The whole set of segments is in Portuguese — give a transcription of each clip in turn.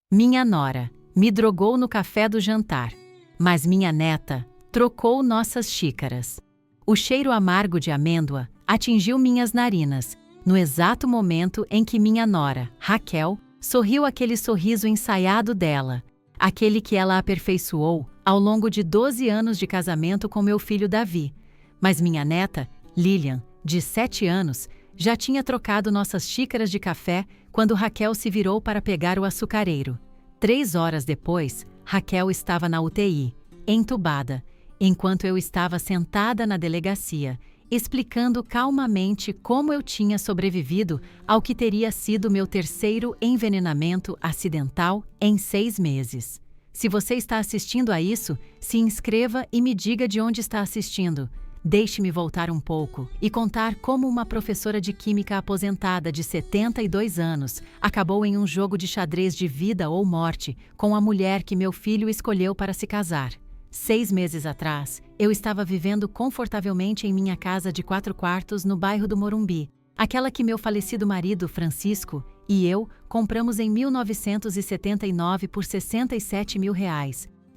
Minha nora me drogou no café do jantar, mas minha neta trocou nossas xícaras. O cheiro amargo de amêndoa atingiu minhas narinas, no exato momento em que minha nora, Raquel, sorriu aquele sorriso ensaiado dela, aquele que ela aperfeiçoou ao longo de 12 anos de casamento com meu filho Davi. Mas minha neta, Lilian, de 7 anos, já tinha trocado nossas xícaras de café quando Raquel se virou para pegar o açucareiro. 3 horas depois, Raquel estava na UTI, entubada, enquanto eu estava sentada na delegacia, explicando calmamente como eu tinha sobrevivido ao que teria sido meu terceiro envenenamento acidental em 6 meses. Se você está assistindo a isso, se inscreva e me diga de onde está assistindo. Deixe-me voltar um pouco e contar como uma professora de química aposentada de 72 anos acabou em um jogo de xadrez de vida ou morte com a mulher que meu filho escolheu para se casar. 6 meses atrás, eu estava vivendo confortavelmente em minha casa de 4 quartos no bairro do Morumbi, aquela que meu falecido marido, Francisco, e eu compramos em 1979 por R$67 mil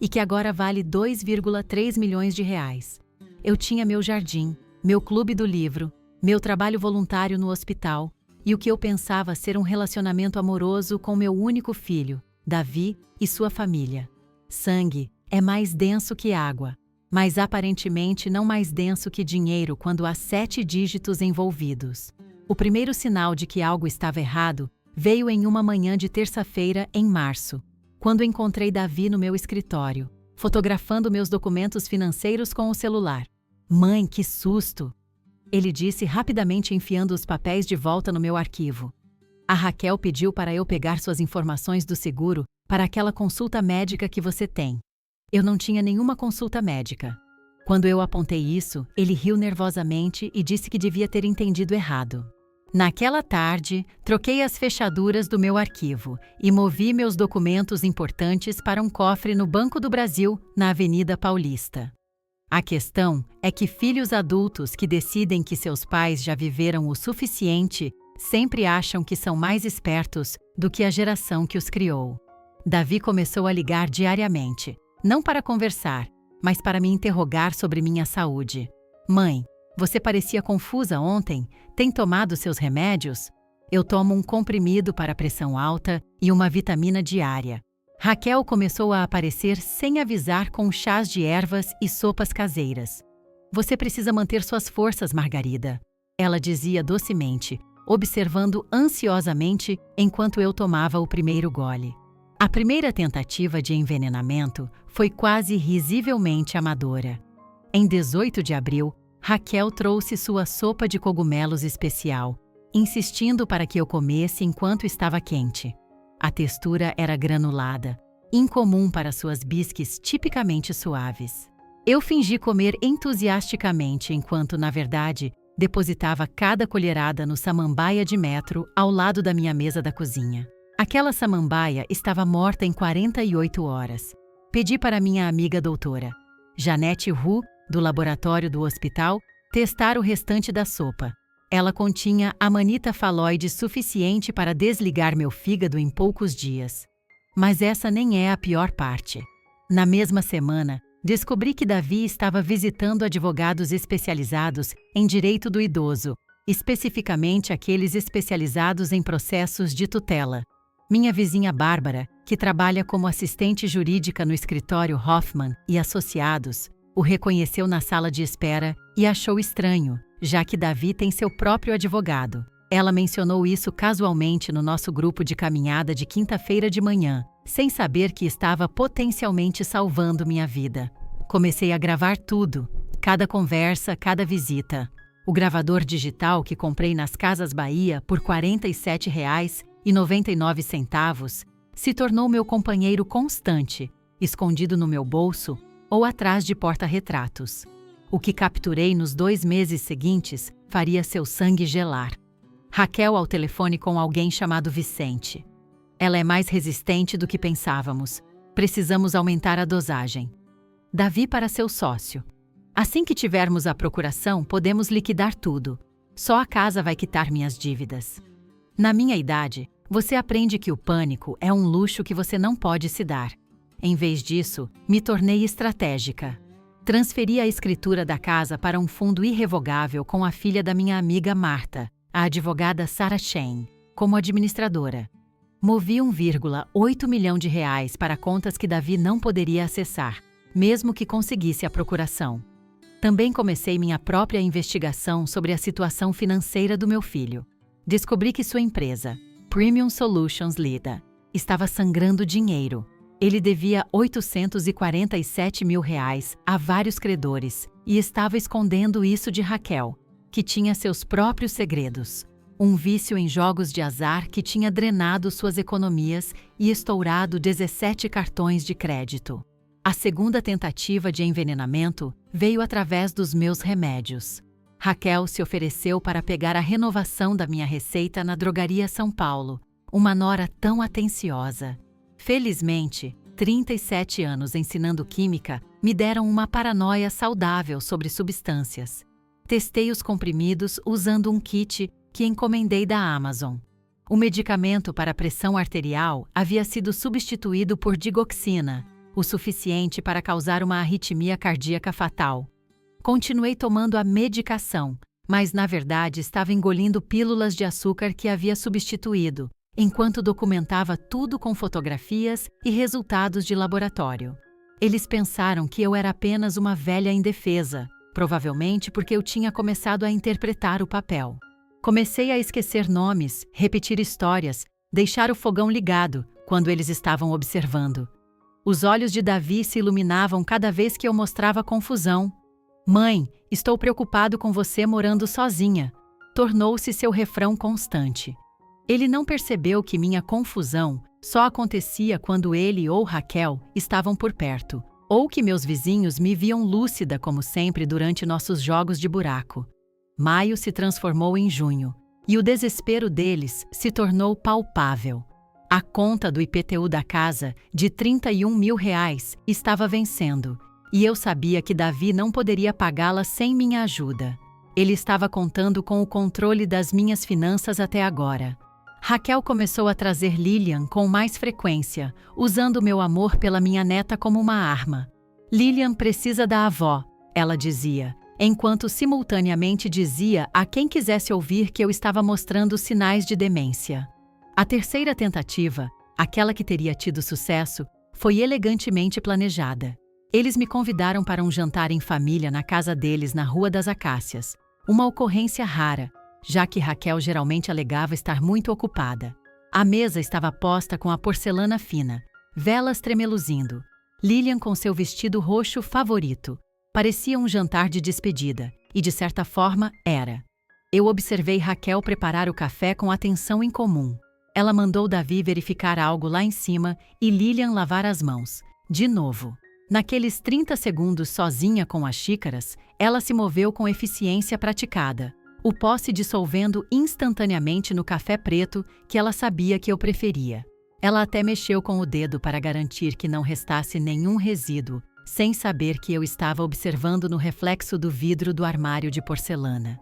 e que agora vale 2,3 milhões de reais. Eu tinha meu jardim, meu clube do livro, meu trabalho voluntário no hospital e o que eu pensava ser um relacionamento amoroso com meu único filho, Davi, e sua família. Sangue é mais denso que água, mas aparentemente não mais denso que dinheiro quando há 7 dígitos envolvidos. O primeiro sinal de que algo estava errado veio em uma manhã de terça-feira, em março, quando encontrei Davi no meu escritório, fotografando meus documentos financeiros com o celular. "Mãe, que susto!" ele disse rapidamente, enfiando os papéis de volta no meu arquivo. "A Raquel pediu para eu pegar suas informações do seguro para aquela consulta médica que você tem." Eu não tinha nenhuma consulta médica. Quando eu apontei isso, ele riu nervosamente e disse que devia ter entendido errado. Naquela tarde, troquei as fechaduras do meu arquivo e movi meus documentos importantes para um cofre no Banco do Brasil, na Avenida Paulista. A questão é que filhos adultos que decidem que seus pais já viveram o suficiente sempre acham que são mais espertos do que a geração que os criou. Davi começou a ligar diariamente, não para conversar, mas para me interrogar sobre minha saúde. "Mãe, você parecia confusa ontem. Tem tomado seus remédios?" "Eu tomo um comprimido para pressão alta e uma vitamina diária." Raquel começou a aparecer sem avisar com chás de ervas e sopas caseiras. "Você precisa manter suas forças, Margarida," ela dizia docemente, observando ansiosamente enquanto eu tomava o primeiro gole. A primeira tentativa de envenenamento foi quase risivelmente amadora. Em 18 de abril, Raquel trouxe sua sopa de cogumelos especial, insistindo para que eu comesse enquanto estava quente. A textura era granulada, incomum para suas bisques tipicamente suaves. Eu fingi comer entusiasticamente enquanto, na verdade, depositava cada colherada no samambaia de metro ao lado da minha mesa da cozinha. Aquela samambaia estava morta em 48 horas. Pedi para minha amiga doutora, Janete Hu, do laboratório do hospital, testar o restante da sopa. Ela continha amanita faloide suficiente para desligar meu fígado em poucos dias. Mas essa nem é a pior parte. Na mesma semana, descobri que Davi estava visitando advogados especializados em direito do idoso, especificamente aqueles especializados em processos de tutela. Minha vizinha Bárbara, que trabalha como assistente jurídica no escritório Hoffman e Associados, o reconheceu na sala de espera e achou estranho, já que Davi tem seu próprio advogado. Ela mencionou isso casualmente no nosso grupo de caminhada de quinta-feira de manhã, sem saber que estava potencialmente salvando minha vida. Comecei a gravar tudo, cada conversa, cada visita. O gravador digital que comprei nas Casas Bahia por R$ 47,99 se tornou meu companheiro constante, escondido no meu bolso ou atrás de porta-retratos. O que capturei nos 2 meses seguintes faria seu sangue gelar. Raquel ao telefone com alguém chamado Vicente. "Ela é mais resistente do que pensávamos. Precisamos aumentar a dosagem." Davi para seu sócio. "Assim que tivermos a procuração, podemos liquidar tudo. Só a casa vai quitar minhas dívidas." Na minha idade, Você aprende que o pânico é um luxo que você não pode se dar. Em vez disso, me tornei estratégica. Transferi a escritura da casa para um fundo irrevogável com a filha da minha amiga Marta, a advogada Sarah Shane, como administradora. Movi 1,8 milhão de reais para contas que Davi não poderia acessar, mesmo que conseguisse a procuração. Também comecei minha própria investigação sobre a situação financeira do meu filho. Descobri que sua empresa, Premium Solutions Lida, estava sangrando dinheiro. Ele devia 847 mil reais a vários credores e estava escondendo isso de Raquel, que tinha seus próprios segredos. Um vício em jogos de azar que tinha drenado suas economias e estourado 17 cartões de crédito. A segunda tentativa de envenenamento veio através dos meus remédios. Raquel se ofereceu para pegar a renovação da minha receita na Drogaria São Paulo, uma nora tão atenciosa. Felizmente, 37 anos ensinando química me deram uma paranoia saudável sobre substâncias. Testei os comprimidos usando um kit que encomendei da Amazon. O medicamento para pressão arterial havia sido substituído por digoxina, o suficiente para causar uma arritmia cardíaca fatal. Continuei tomando a medicação, mas na verdade estava engolindo pílulas de açúcar que havia substituído, enquanto documentava tudo com fotografias e resultados de laboratório. Eles pensaram que eu era apenas uma velha indefesa, provavelmente porque eu tinha começado a interpretar o papel. Comecei a esquecer nomes, repetir histórias, deixar o fogão ligado quando eles estavam observando. Os olhos de Davi se iluminavam cada vez que eu mostrava confusão. "Mãe, estou preocupado com você morando sozinha", tornou-se seu refrão constante. Ele não percebeu que minha confusão só acontecia quando ele ou Raquel estavam por perto, ou que meus vizinhos me viam lúcida como sempre durante nossos jogos de buraco. Maio se transformou em junho, e o desespero deles se tornou palpável. A conta do IPTU da casa, de 31 mil reais, estava vencendo, e eu sabia que Davi não poderia pagá-la sem minha ajuda. Ele estava contando com o controle das minhas finanças até agora. Raquel começou a trazer Lilian com mais frequência, usando meu amor pela minha neta como uma arma. "Lilian precisa da avó", ela dizia, enquanto simultaneamente dizia a quem quisesse ouvir que eu estava mostrando sinais de demência. A terceira tentativa, aquela que teria tido sucesso, foi elegantemente planejada. Eles me convidaram para um jantar em família na casa deles na Rua das Acácias, uma ocorrência rara, já que Raquel geralmente alegava estar muito ocupada. A mesa estava posta com a porcelana fina, velas tremeluzindo. Lilian com seu vestido roxo favorito. Parecia um jantar de despedida, e de certa forma era. Eu observei Raquel preparar o café com atenção incomum. Ela mandou Davi verificar algo lá em cima e Lilian lavar as mãos. De novo. Naqueles 30 segundos sozinha com as xícaras, ela se moveu com eficiência praticada, o pó se dissolvendo instantaneamente no café preto que ela sabia que eu preferia. Ela até mexeu com o dedo para garantir que não restasse nenhum resíduo, sem saber que eu estava observando no reflexo do vidro do armário de porcelana.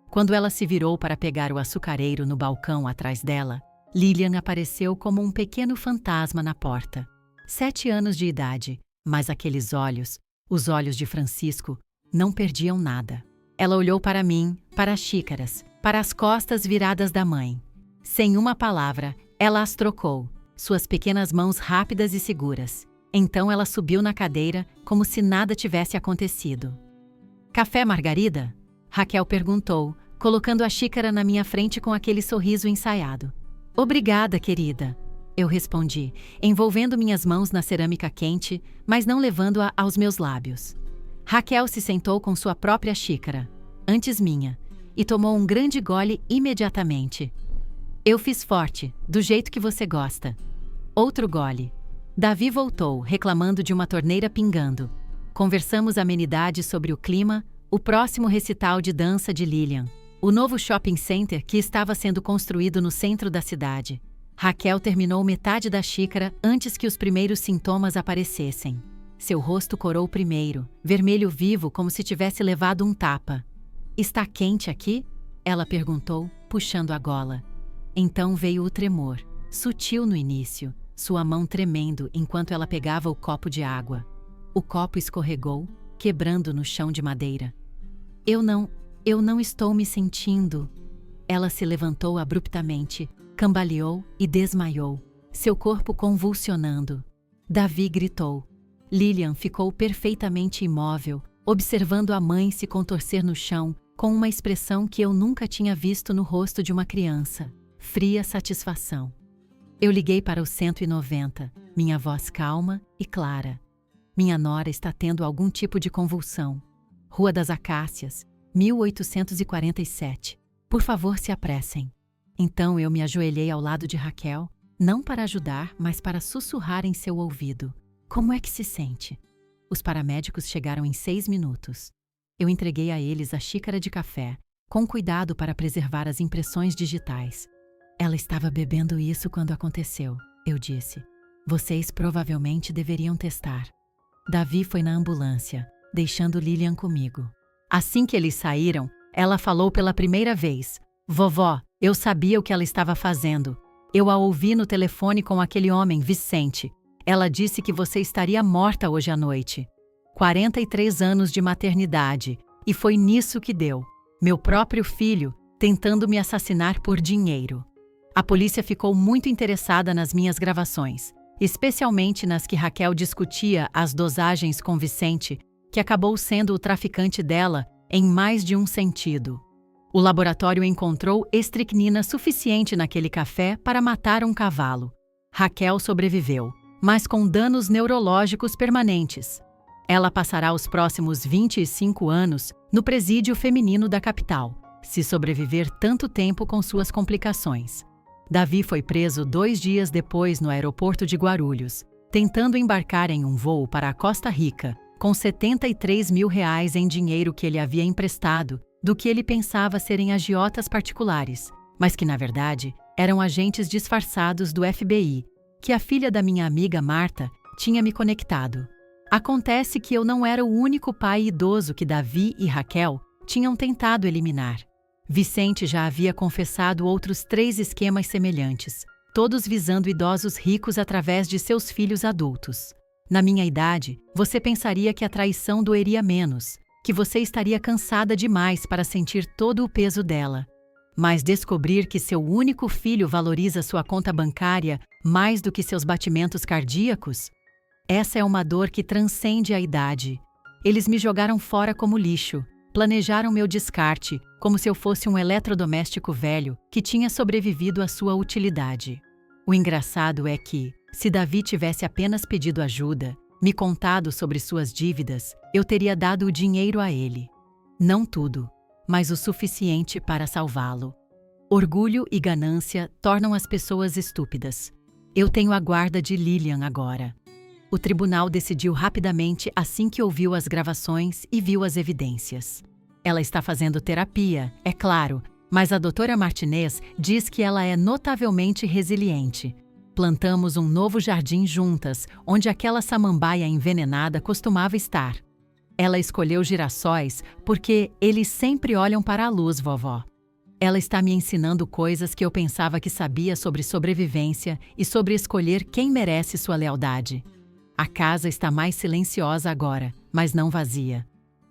Quando ela se virou para pegar o açucareiro no balcão atrás dela, Lilian apareceu como um pequeno fantasma na porta. 7 anos de idade, mas aqueles olhos, os olhos de Francisco, não perdiam nada. Ela olhou para mim, para as xícaras, para as costas viradas da mãe. Sem uma palavra, ela as trocou, suas pequenas mãos rápidas e seguras. Então ela subiu na cadeira, como se nada tivesse acontecido. "Café margarida?" Raquel perguntou, colocando a xícara na minha frente com aquele sorriso ensaiado. "Obrigada, querida", eu respondi, envolvendo minhas mãos na cerâmica quente, mas não levando-a aos meus lábios. Raquel se sentou com sua própria xícara, antes minha, e tomou um grande gole imediatamente. "Eu fiz forte, do jeito que você gosta." Outro gole. Davi voltou, reclamando de uma torneira pingando. Conversamos amenidades sobre o clima, o próximo recital de dança de Lilian, o novo shopping center que estava sendo construído no centro da cidade. Raquel terminou metade da xícara antes que os primeiros sintomas aparecessem. Seu rosto corou primeiro, vermelho vivo como se tivesse levado um tapa. "Está quente aqui?" ela perguntou, puxando a gola. Então veio o tremor. sutil no início, sua mão tremendo enquanto ela pegava o copo de água. O copo escorregou, quebrando no chão de madeira. Eu não estou me sentindo. Ela se levantou abruptamente, cambaleou e desmaiou, seu corpo convulsionando. Davi gritou. Lilian ficou perfeitamente imóvel, observando a mãe se contorcer no chão, com uma expressão que eu nunca tinha visto no rosto de uma criança: fria satisfação. Eu liguei para o 190, minha voz calma e clara. Minha nora está tendo algum tipo de convulsão. Rua das Acácias, 1847. Por favor, se apressem. Então eu me ajoelhei ao lado de Raquel, não para ajudar, mas para sussurrar em seu ouvido. Como é que se sente? Os paramédicos chegaram em 6 minutos. Eu entreguei a eles a xícara de café, com cuidado para preservar as impressões digitais. Ela estava bebendo isso quando aconteceu, eu disse. Vocês provavelmente deveriam testar. Davi foi na ambulância, deixando Lilian comigo. Assim que eles saíram, ela falou pela primeira vez: Vovó, eu sabia o que ela estava fazendo. Eu a ouvi no telefone com aquele homem, Vicente. Ela disse que você estaria morta hoje à noite. 43 anos de maternidade, e foi nisso que deu. Meu próprio filho, tentando me assassinar por dinheiro. A polícia ficou muito interessada nas minhas gravações, especialmente nas que Raquel discutia as dosagens com Vicente, que acabou sendo o traficante dela em mais de um sentido. O laboratório encontrou estricnina suficiente naquele café para matar um cavalo. Raquel sobreviveu, mas com danos neurológicos permanentes. Ela passará os próximos 25 anos no presídio feminino da capital, se sobreviver tanto tempo com suas complicações. Davi foi preso 2 dias depois no aeroporto de Guarulhos, tentando embarcar em um voo para a Costa Rica, com R$73 mil em dinheiro que ele havia emprestado, do que ele pensava serem agiotas particulares, mas que, na verdade, eram agentes disfarçados do FBI, que a filha da minha amiga Marta tinha me conectado. Acontece que eu não era o único pai idoso que Davi e Raquel tinham tentado eliminar. Vicente já havia confessado outros 3 esquemas semelhantes, todos visando idosos ricos através de seus filhos adultos. Na minha idade, você pensaria que a traição doeria menos, que você estaria cansada demais para sentir todo o peso dela. Mas descobrir que seu único filho valoriza sua conta bancária mais do que seus batimentos cardíacos? Essa é uma dor que transcende a idade. Eles me jogaram fora como lixo, planejaram meu descarte, como se eu fosse um eletrodoméstico velho que tinha sobrevivido à sua utilidade. O engraçado é que, se Davi tivesse apenas pedido ajuda, me contado sobre suas dívidas, eu teria dado o dinheiro a ele. Não tudo, mas o suficiente para salvá-lo. Orgulho e ganância tornam as pessoas estúpidas. Eu tenho a guarda de Lilian agora. O tribunal decidiu rapidamente assim que ouviu as gravações e viu as evidências. Ela está fazendo terapia, é claro, mas a doutora Martinez diz que ela é notavelmente resiliente. Plantamos um novo jardim juntas, onde aquela samambaia envenenada costumava estar. Ela escolheu girassóis porque eles sempre olham para a luz, vovó. Ela está me ensinando coisas que eu pensava que sabia sobre sobrevivência e sobre escolher quem merece sua lealdade. A casa está mais silenciosa agora, mas não vazia.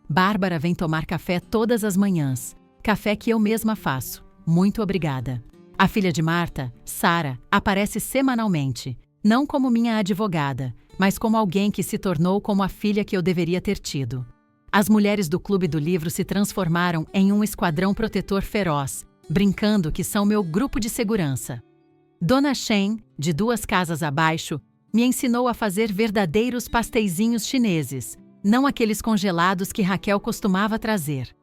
Bárbara vem tomar café todas as manhãs. Café que eu mesma faço. Muito obrigada. A filha de Marta, Sara, aparece semanalmente. Não como minha advogada, mas como alguém que se tornou como a filha que eu deveria ter tido. As mulheres do Clube do Livro se transformaram em um esquadrão protetor feroz, brincando que são meu grupo de segurança. Dona Shen, de 2 casas abaixo, me ensinou a fazer verdadeiros pasteizinhos chineses, não aqueles congelados que Raquel costumava trazer.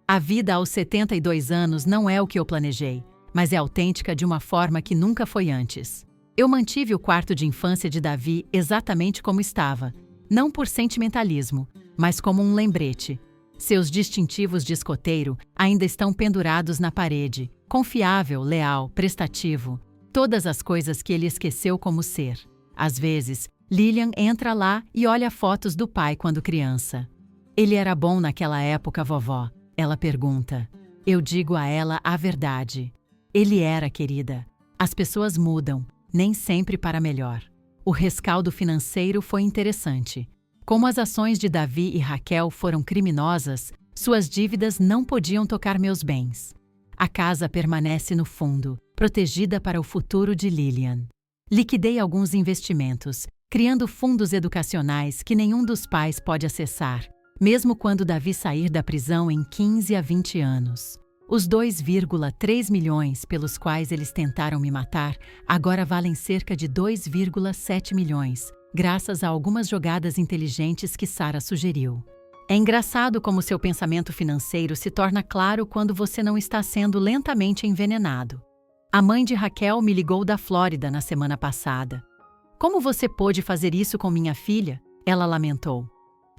A vida aos 72 anos não é o que eu planejei, mas é autêntica de uma forma que nunca foi antes. Eu mantive o quarto de infância de Davi exatamente como estava, não por sentimentalismo, mas como um lembrete. Seus distintivos de escoteiro ainda estão pendurados na parede, confiável, leal, prestativo, todas as coisas que ele esqueceu como ser. Às vezes, Lilian entra lá e olha fotos do pai quando criança. Ele era bom naquela época, vovó? Ela pergunta. Eu digo a ela a verdade. Ele era, querida. As pessoas mudam, nem sempre para melhor. O rescaldo financeiro foi interessante. Como as ações de Davi e Raquel foram criminosas, suas dívidas não podiam tocar meus bens. A casa permanece no fundo, protegida para o futuro de Lilian. Liquidei alguns investimentos, criando fundos educacionais que nenhum dos pais pode acessar, mesmo quando Davi sair da prisão em 15 a 20 anos. Os 2,3 milhões pelos quais eles tentaram me matar agora valem cerca de 2,7 milhões, graças a algumas jogadas inteligentes que Sarah sugeriu. É engraçado como seu pensamento financeiro se torna claro quando você não está sendo lentamente envenenado. A mãe de Raquel me ligou da Flórida na semana passada. Como você pôde fazer isso com minha filha? Ela lamentou.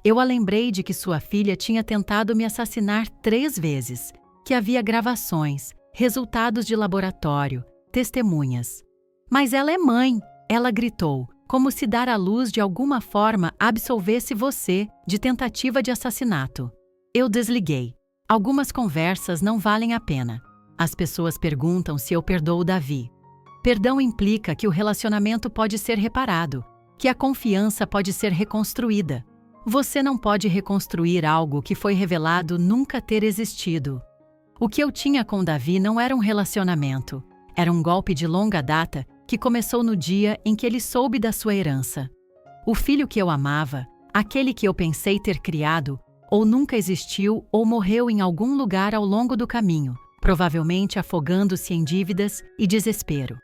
Eu a lembrei de que sua filha tinha tentado me assassinar 3 vezes, que havia gravações, resultados de laboratório, testemunhas. Mas ela é mãe, ela gritou, como se dar à luz de alguma forma absolvesse você de tentativa de assassinato. Eu desliguei. Algumas conversas não valem a pena. As pessoas perguntam se eu perdoo Davi. Perdão implica que o relacionamento pode ser reparado, que a confiança pode ser reconstruída. Você não pode reconstruir algo que foi revelado nunca ter existido. O que eu tinha com Davi não era um relacionamento, era um golpe de longa data que começou no dia em que ele soube da sua herança. O filho que eu amava, aquele que eu pensei ter criado, ou nunca existiu ou morreu em algum lugar ao longo do caminho, provavelmente afogando-se em dívidas e desespero.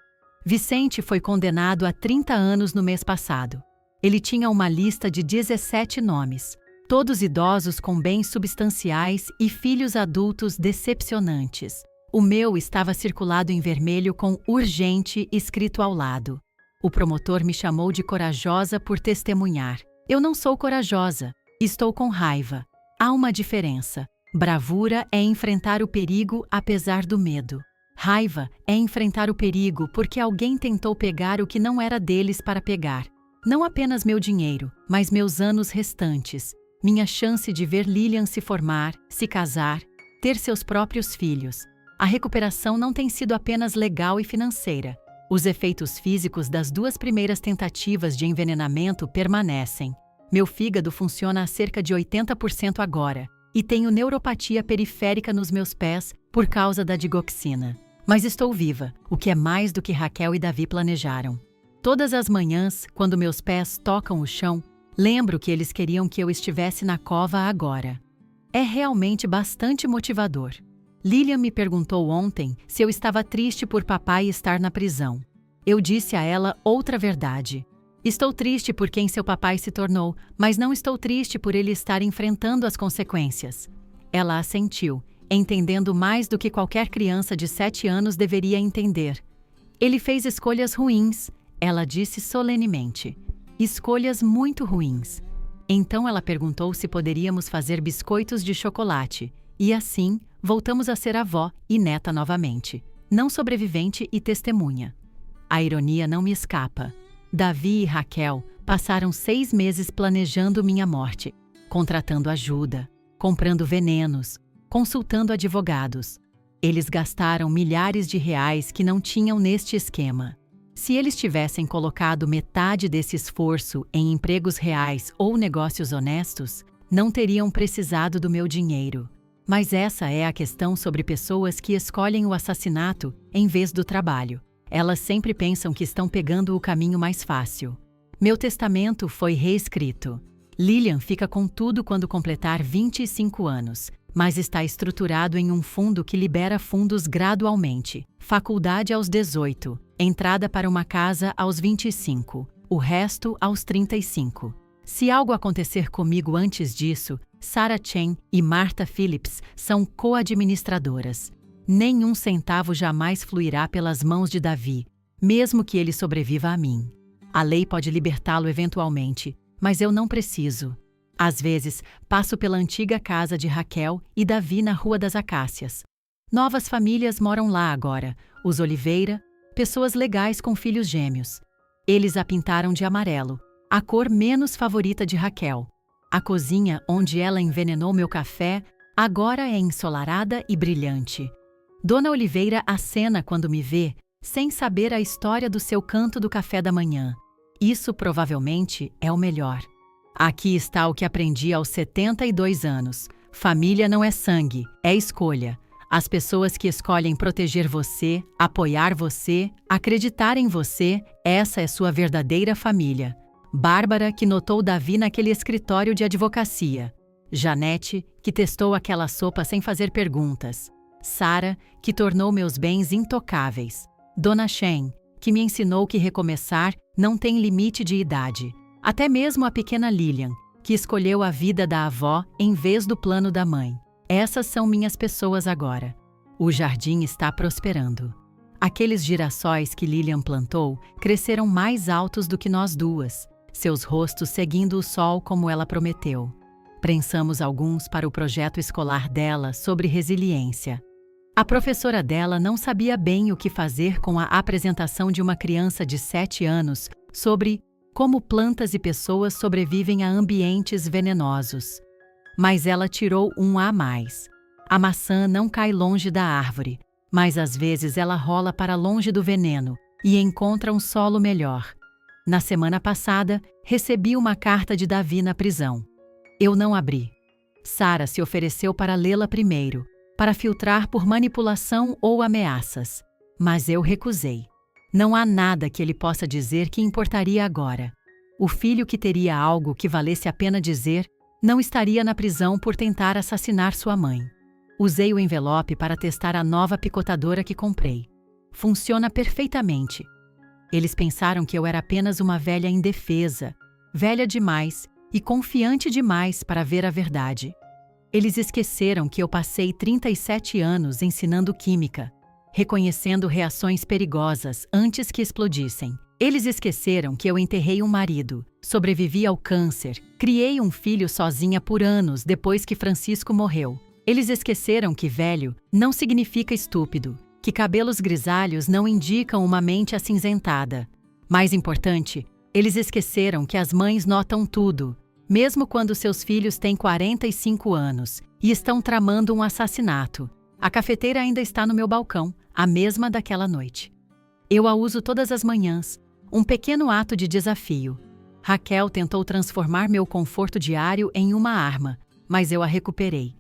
Vicente foi condenado a 30 anos no mês passado. Ele tinha uma lista de 17 nomes, todos idosos com bens substanciais e filhos adultos decepcionantes. O meu estava circulado em vermelho com urgente escrito ao lado. O promotor me chamou de corajosa por testemunhar. Eu não sou corajosa, estou com raiva. Há uma diferença. Bravura é enfrentar o perigo apesar do medo. Raiva é enfrentar o perigo porque alguém tentou pegar o que não era deles para pegar. Não apenas meu dinheiro, mas meus anos restantes. Minha chance de ver Lilian se formar, se casar, ter seus próprios filhos. A recuperação não tem sido apenas legal e financeira. Os efeitos físicos das 2 primeiras tentativas de envenenamento permanecem. Meu fígado funciona a cerca de 80% agora, e tenho neuropatia periférica nos meus pés por causa da digoxina. Mas estou viva, o que é mais do que Raquel e Davi planejaram. Todas as manhãs, quando meus pés tocam o chão, lembro que eles queriam que eu estivesse na cova agora. É realmente bastante motivador. Lilian me perguntou ontem se eu estava triste por papai estar na prisão. Eu disse a ela outra verdade. Estou triste por quem seu papai se tornou, mas não estou triste por ele estar enfrentando as consequências. Ela assentiu, entendendo mais do que qualquer criança de 7 anos deveria entender. Ele fez escolhas ruins, ela disse solenemente. Escolhas muito ruins. Então ela perguntou se poderíamos fazer biscoitos de chocolate, e assim voltamos a ser avó e neta novamente, não sobrevivente e testemunha. A ironia não me escapa. Davi e Raquel passaram 6 meses planejando minha morte, contratando ajuda, comprando venenos, consultando advogados. Eles gastaram milhares de reais que não tinham neste esquema. Se eles tivessem colocado metade desse esforço em empregos reais ou negócios honestos, não teriam precisado do meu dinheiro. Mas essa é a questão sobre pessoas que escolhem o assassinato em vez do trabalho. Elas sempre pensam que estão pegando o caminho mais fácil. Meu testamento foi reescrito. Lilian fica com tudo quando completar 25 anos, mas está estruturado em um fundo que libera fundos gradualmente. Faculdade aos 18, entrada para uma casa aos 25, o resto aos 35. Se algo acontecer comigo antes disso, Sarah Chen e Martha Phillips são co-administradoras. Nenhum centavo jamais fluirá pelas mãos de Davi, mesmo que ele sobreviva a mim. A lei pode libertá-lo eventualmente, mas eu não preciso. Às vezes, passo pela antiga casa de Raquel e Davi na Rua das Acácias. Novas famílias moram lá agora, os Oliveira, pessoas legais com filhos gêmeos. Eles a pintaram de amarelo, a cor menos favorita de Raquel. A cozinha onde ela envenenou meu café agora é ensolarada e brilhante. Dona Oliveira acena quando me vê, sem saber a história do seu canto do café da manhã. Isso provavelmente é o melhor. Aqui está o que aprendi aos 72 anos. Família não é sangue, é escolha. As pessoas que escolhem proteger você, apoiar você, acreditar em você, essa é sua verdadeira família. Bárbara, que notou Davi naquele escritório de advocacia. Janete, que testou aquela sopa sem fazer perguntas. Sara, que tornou meus bens intocáveis. Dona Shen, que me ensinou que recomeçar não tem limite de idade. Até mesmo a pequena Lilian, que escolheu a vida da avó em vez do plano da mãe. Essas são minhas pessoas agora. O jardim está prosperando. Aqueles girassóis que Lilian plantou cresceram mais altos do que nós duas, seus rostos seguindo o sol como ela prometeu. Prensamos alguns para o projeto escolar dela sobre resiliência. A professora dela não sabia bem o que fazer com a apresentação de uma criança de 7 anos sobre como plantas e pessoas sobrevivem a ambientes venenosos. Mas ela tirou um a mais. A maçã não cai longe da árvore, mas às vezes ela rola para longe do veneno e encontra um solo melhor. Na semana passada, recebi uma carta de Davi na prisão. Eu não abri. Sara se ofereceu para lê-la primeiro, para filtrar por manipulação ou ameaças. Mas eu recusei. Não há nada que ele possa dizer que importaria agora. O filho que teria algo que valesse a pena dizer não estaria na prisão por tentar assassinar sua mãe. Usei o envelope para testar a nova picotadora que comprei. Funciona perfeitamente. Eles pensaram que eu era apenas uma velha indefesa, velha demais e confiante demais para ver a verdade. Eles esqueceram que eu passei 37 anos ensinando química, reconhecendo reações perigosas antes que explodissem. Eles esqueceram que eu enterrei um marido, sobrevivi ao câncer, criei um filho sozinha por anos depois que Francisco morreu. Eles esqueceram que velho não significa estúpido, que cabelos grisalhos não indicam uma mente acinzentada. Mais importante, eles esqueceram que as mães notam tudo, mesmo quando seus filhos têm 45 anos e estão tramando um assassinato. A cafeteira ainda está no meu balcão, a mesma daquela noite. Eu a uso todas as manhãs, um pequeno ato de desafio. Raquel tentou transformar meu conforto diário em uma arma, mas eu a recuperei.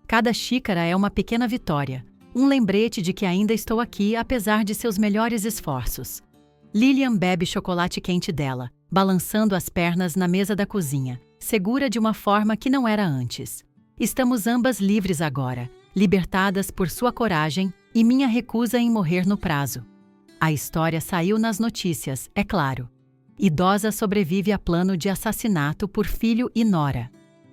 Cada xícara é uma pequena vitória, um lembrete de que ainda estou aqui apesar de seus melhores esforços. Lilian bebe chocolate quente dela, balançando as pernas na mesa da cozinha, segura de uma forma que não era antes. Estamos ambas livres agora, libertadas por sua coragem e minha recusa em morrer no prazo. A história saiu nas notícias, é claro. Idosa sobrevive a plano de assassinato por filho e nora.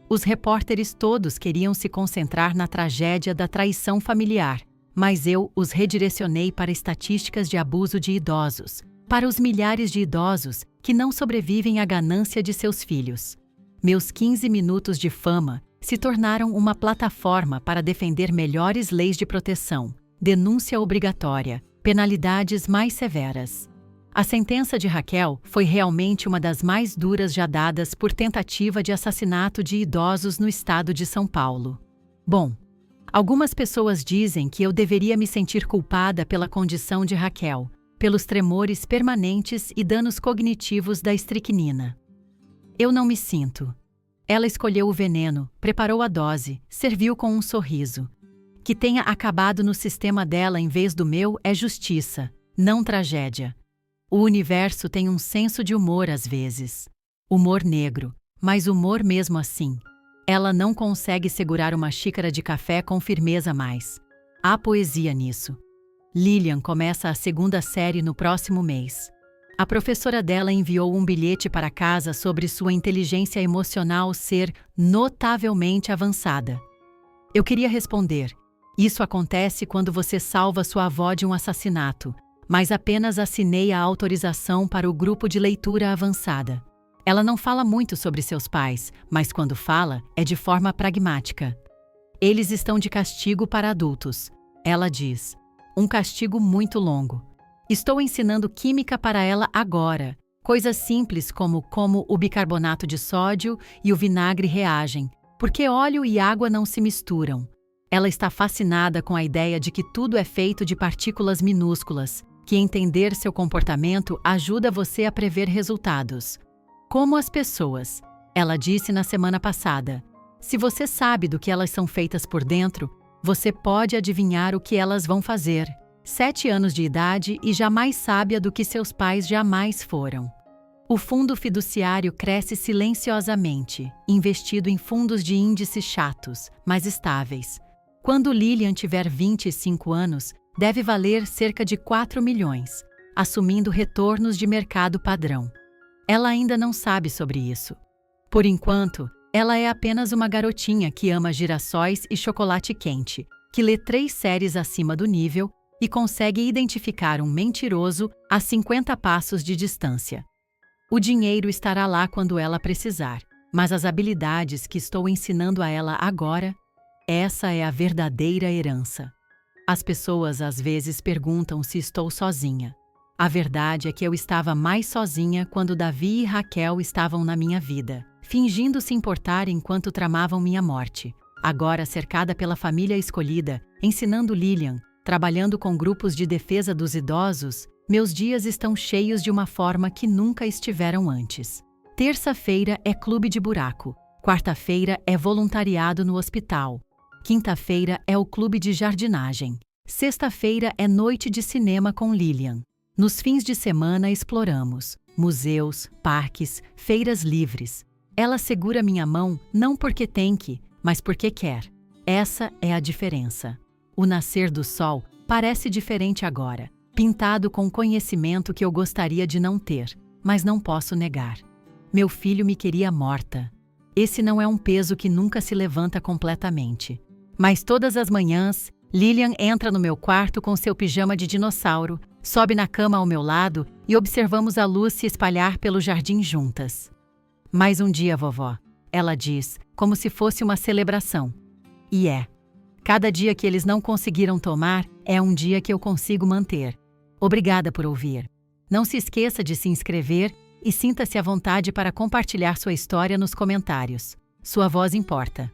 Os repórteres todos queriam se concentrar na tragédia da traição familiar, mas eu os redirecionei para estatísticas de abuso de idosos, para os milhares de idosos que não sobrevivem à ganância de seus filhos. Meus 15 minutos de fama se tornaram uma plataforma para defender melhores leis de proteção, denúncia obrigatória, penalidades mais severas. A sentença de Raquel foi realmente uma das mais duras já dadas por tentativa de assassinato de idosos no estado de São Paulo. Bom, algumas pessoas dizem que eu deveria me sentir culpada pela condição de Raquel, pelos tremores permanentes e danos cognitivos da estricnina. Eu não me sinto. Ela escolheu o veneno, preparou a dose, serviu com um sorriso. Que tenha acabado no sistema dela em vez do meu é justiça, não tragédia. O universo tem um senso de humor às vezes. Humor negro, mas humor mesmo assim. Ela não consegue segurar uma xícara de café com firmeza mais. Há poesia nisso. Lilian começa a segunda série no próximo mês. A professora dela enviou um bilhete para casa sobre sua inteligência emocional ser notavelmente avançada. Eu queria responder: isso acontece quando você salva sua avó de um assassinato, mas apenas assinei a autorização para o grupo de leitura avançada. Ela não fala muito sobre seus pais, mas quando fala, é de forma pragmática. Eles estão de castigo para adultos. Ela diz: um castigo muito longo. Estou ensinando química para ela agora. Coisas simples como o bicarbonato de sódio e o vinagre reagem, porque óleo e água não se misturam. Ela está fascinada com a ideia de que tudo é feito de partículas minúsculas, que entender seu comportamento ajuda você a prever resultados. Como as pessoas. Ela disse na semana passada: se você sabe do que elas são feitas por dentro, você pode adivinhar o que elas vão fazer. 7 anos de idade e já mais sábia do que seus pais jamais foram. O fundo fiduciário cresce silenciosamente, investido em fundos de índices chatos, mas estáveis. Quando Lilian tiver 25 anos, deve valer cerca de 4 milhões, assumindo retornos de mercado padrão. Ela ainda não sabe sobre isso. Por enquanto, ela é apenas uma garotinha que ama girassóis e chocolate quente, que lê 3 séries acima do nível e consegue identificar um mentiroso a 50 passos de distância. O dinheiro estará lá quando ela precisar, mas as habilidades que estou ensinando a ela agora, essa é a verdadeira herança. As pessoas às vezes perguntam se estou sozinha. A verdade é que eu estava mais sozinha quando Davi e Raquel estavam na minha vida, fingindo se importar enquanto tramavam minha morte. Agora cercada pela família escolhida, ensinando Lilian, trabalhando com grupos de defesa dos idosos, meus dias estão cheios de uma forma que nunca estiveram antes. Terça-feira é clube de buraco. Quarta-feira é voluntariado no hospital. Quinta-feira é o clube de jardinagem. Sexta-feira é noite de cinema com Lilian. Nos fins de semana exploramos museus, parques, feiras livres. Ela segura minha mão não porque tem que, mas porque quer. Essa é a diferença. O nascer do sol parece diferente agora, pintado com conhecimento que eu gostaria de não ter, mas não posso negar. Meu filho me queria morta. Esse não é um peso que nunca se levanta completamente. Mas todas as manhãs, Lilian entra no meu quarto com seu pijama de dinossauro, sobe na cama ao meu lado e observamos a luz se espalhar pelo jardim juntas. Mais um dia, vovó, ela diz, como se fosse uma celebração. E é. Cada dia que eles não conseguiram tomar é um dia que eu consigo manter. Obrigada por ouvir. Não se esqueça de se inscrever e sinta-se à vontade para compartilhar sua história nos comentários. Sua voz importa.